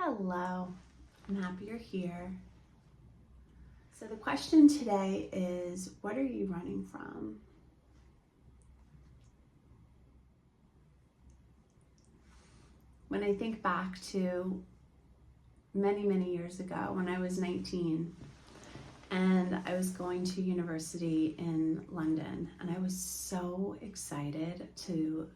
Hello, I'm happy you're here. So the question today is, what are you running from? When I think back to many years ago when I was 19 and I was going to university in London, and I was so excited to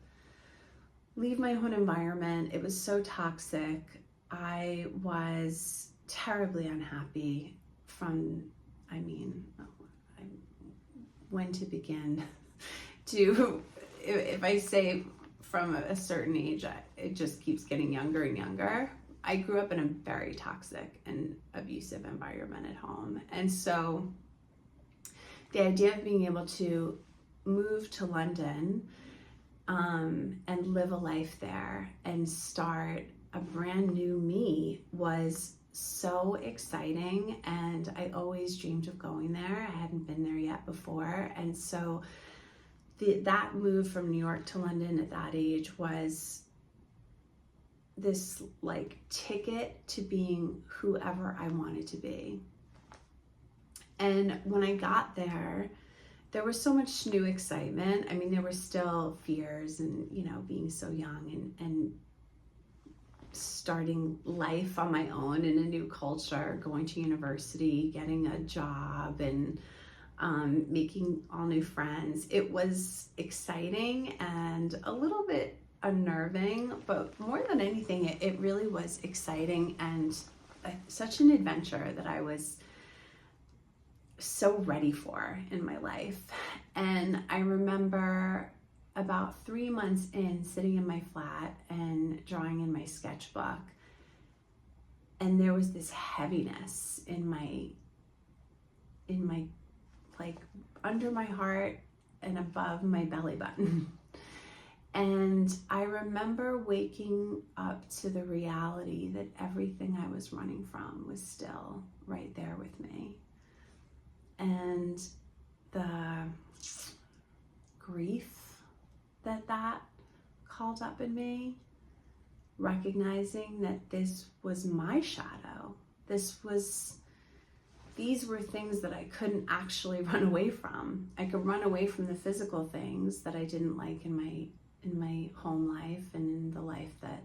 leave my home environment. It was so toxic. I was terribly unhappy when to begin to, if I say from a certain age, it just keeps getting younger and younger. I grew up in a very toxic and abusive environment at home. And so the idea of being able to move to London and live a life there and start a brand new me was so exciting, and I always dreamed of going there. I hadn't been there yet before, and so that move from New York to London at that age was this like ticket to being whoever I wanted to be. And when I got there was so much new excitement. I mean, there were still fears and, being so young and starting life on my own in a new culture, going to university, getting a job, and making all new friends. It was exciting and a little bit unnerving, but more than anything, it really was exciting and such an adventure that I was so ready for in my life. And I remember about 3 months in, sitting in my flat and drawing in my sketchbook, and there was this heaviness in my like under my heart and above my belly button. And I remember waking up to the reality that everything I was running from was still right there with me. And the grief that called up in me, recognizing that this was my shadow. These were things that I couldn't actually run away from. I could run away from the physical things that I didn't like in my home life and in the life that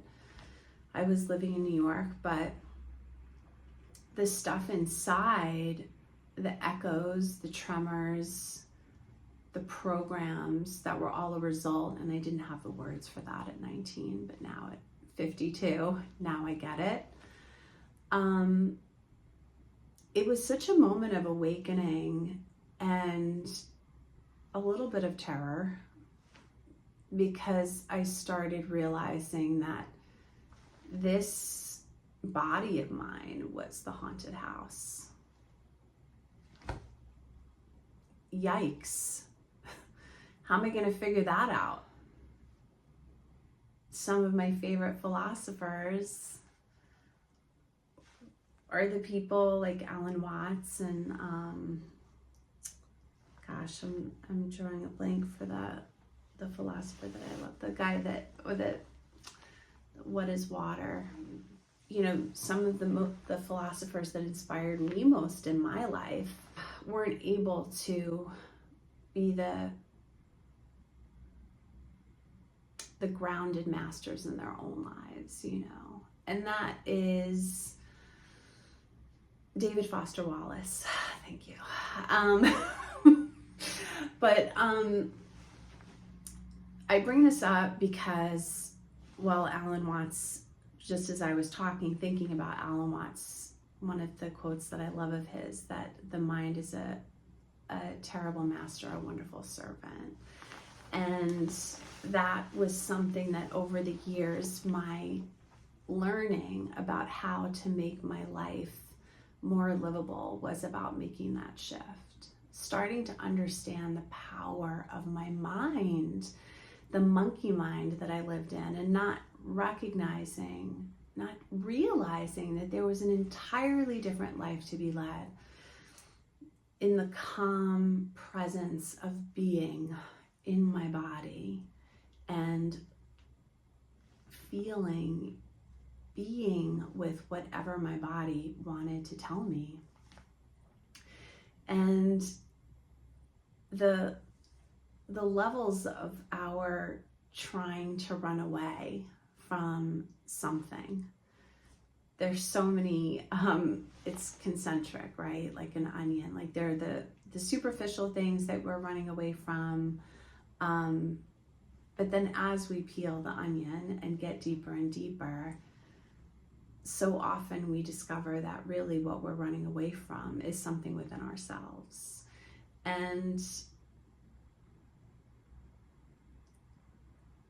I was living in New York, but the stuff inside, the echoes, the tremors, the programs that were all a result, and I didn't have the words for that at 19, but now at 52, now I get it. It was such a moment of awakening and a little bit of terror, because I started realizing that this body of mine was the haunted house. Yikes. How am I going to figure that out? Some of my favorite philosophers are the people like Alan Watts and I'm drawing a blank for the philosopher that I love, the guy that what is water? Some of the philosophers that inspired me most in my life weren't able to be the grounded masters in their own lives, and that is David Foster Wallace. Thank you. But I bring this up because, Alan Watts, just as I was thinking about Alan Watts, one of the quotes that I love of his, that the mind is a terrible master, a wonderful servant. And that was something that over the years, my learning about how to make my life more livable was about making that shift. Starting to understand the power of my mind, the monkey mind that I lived in, and not realizing that there was an entirely different life to be led in the calm presence of being in my body and feeling being with whatever my body wanted to tell me. And the levels of our trying to run away from something, there's so many, it's concentric, right? Like an onion. Like they're the superficial things that we're running away from. But then as we peel the onion and get deeper and deeper, so often we discover that really what we're running away from is something within ourselves. And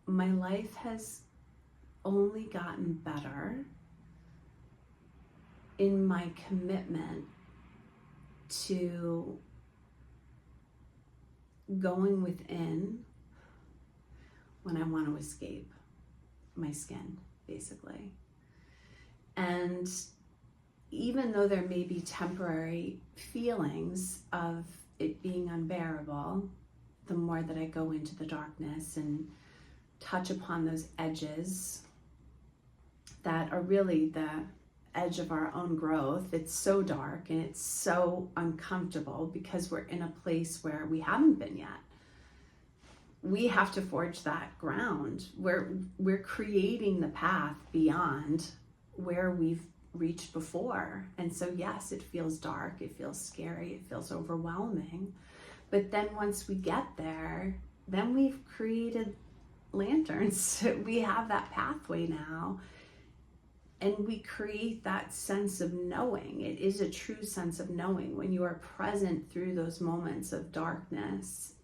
my life has only gotten better in my commitment to going within when I want to escape my skin, basically. And even though there may be temporary feelings of it being unbearable, the more that I go into the darkness and touch upon those edges that are really the edge of our own growth, it's so dark and it's so uncomfortable because we're in a place where we haven't been yet. We have to forge that ground. We're creating the path beyond where we've reached before. And so yes, it feels dark, it feels scary, it feels overwhelming. But then once we get there, then we've created lanterns. We have that pathway now. And we create that sense of knowing. It is a true sense of knowing when you are present through those moments of darkness.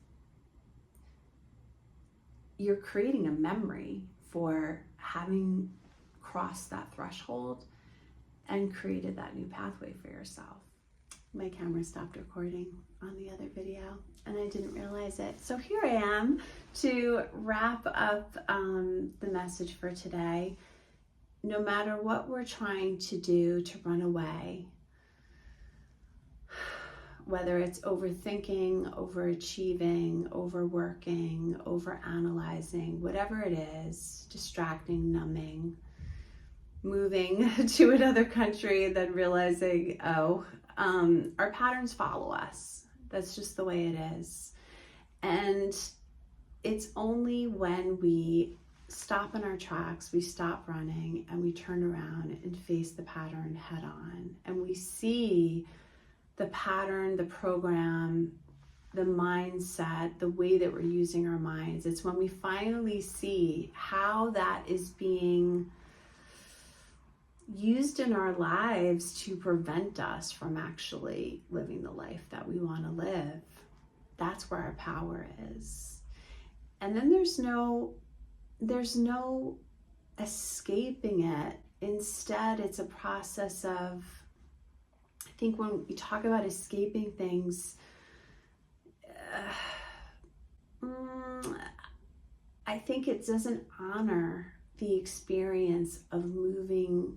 You're creating a memory for having crossed that threshold and created that new pathway for yourself. My camera stopped recording on the other video and I didn't realize it. So here I am to wrap up the message for today. No matter what we're trying to do to run away, whether it's overthinking, overachieving, overworking, overanalyzing, whatever it is, distracting, numbing, moving to another country and then realizing, our patterns follow us. That's just the way it is. And it's only when we stop in our tracks, we stop running, and we turn around and face the pattern head on. And we see the pattern, the program, the mindset, the way that we're using our minds. It's when we finally see how that is being used in our lives to prevent us from actually living the life that we want to live. That's where our power is. And then there's no escaping it. Instead, it's a process of, I think when we talk about escaping things, I think it doesn't honor the experience of moving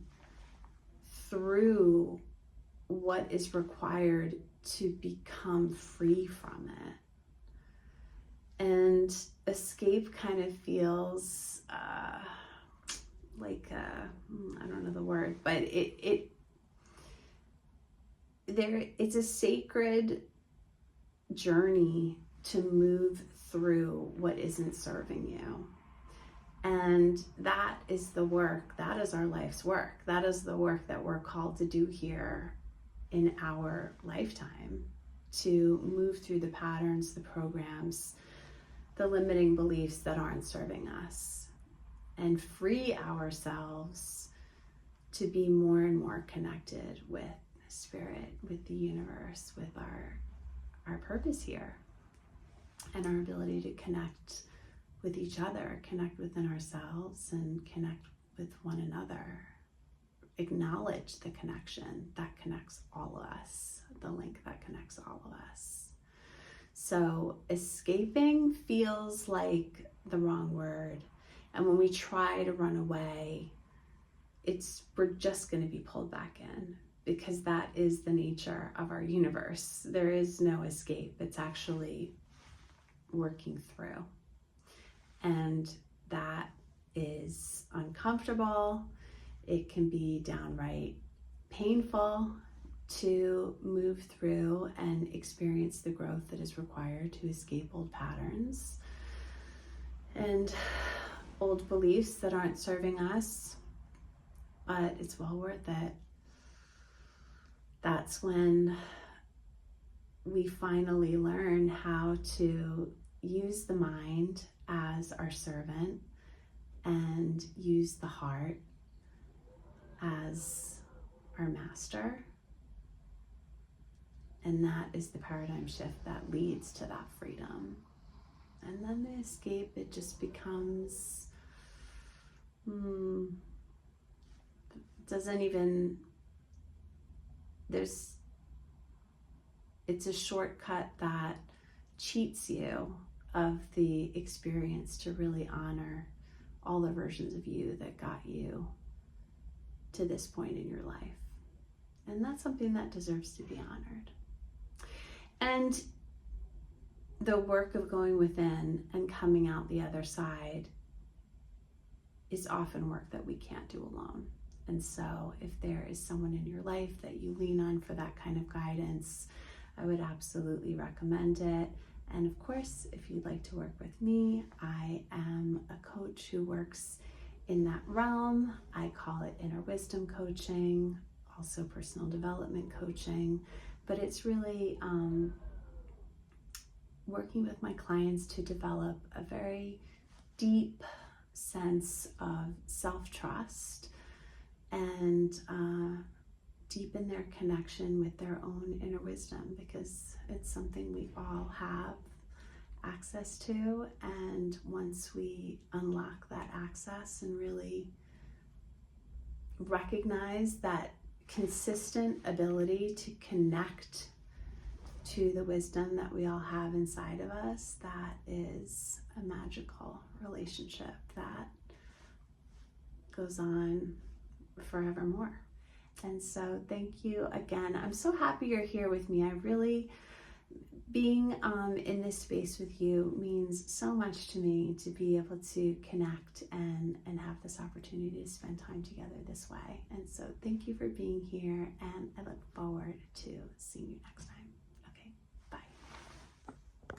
through what is required to become free from it. And escape kind of feels like I don't know the word, but it's a sacred journey to move through what isn't serving you. And that is the work, that is our life's work. That is the work that we're called to do here in our lifetime, to move through the patterns, the programs, the limiting beliefs that aren't serving us, and free ourselves to be more and more connected with spirit, with the universe, with our purpose here, and our ability to connect with each other, connect within ourselves, and connect with one another. Acknowledge the connection that connects all of us, the link that connects all of us. So escaping feels like the wrong word. And when we try to run away, we're just going to be pulled back in, because that is the nature of our universe. There is no escape. It's actually working through. And that is uncomfortable. It can be downright painful to move through and experience the growth that is required to escape old patterns and old beliefs that aren't serving us, but it's well worth it. That's when we finally learn how to use the mind as our servant and use the heart as our master. And that is the paradigm shift that leads to that freedom. And then the escape, it just becomes, it's a shortcut that cheats you of the experience to really honor all the versions of you that got you to this point in your life. And that's something that deserves to be honored. And the work of going within and coming out the other side is often work that we can't do alone. And so if there is someone in your life that you lean on for that kind of guidance, I would absolutely recommend it. And of course, if you'd like to work with me, I am a coach who works in that realm. I call it inner wisdom coaching, also personal development coaching, but it's really working with my clients to develop a very deep sense of self-trust and deepen their connection with their own inner wisdom, because it's something we all have access to. And once we unlock that access and really recognize that consistent ability to connect to the wisdom that we all have inside of us, that is a magical relationship that goes on forevermore. And so thank you again. I'm so happy you're here with me. Being in this space with you means so much to me, to be able to connect and have this opportunity to spend time together this way. And so thank you for being here, and I look forward to seeing you next time.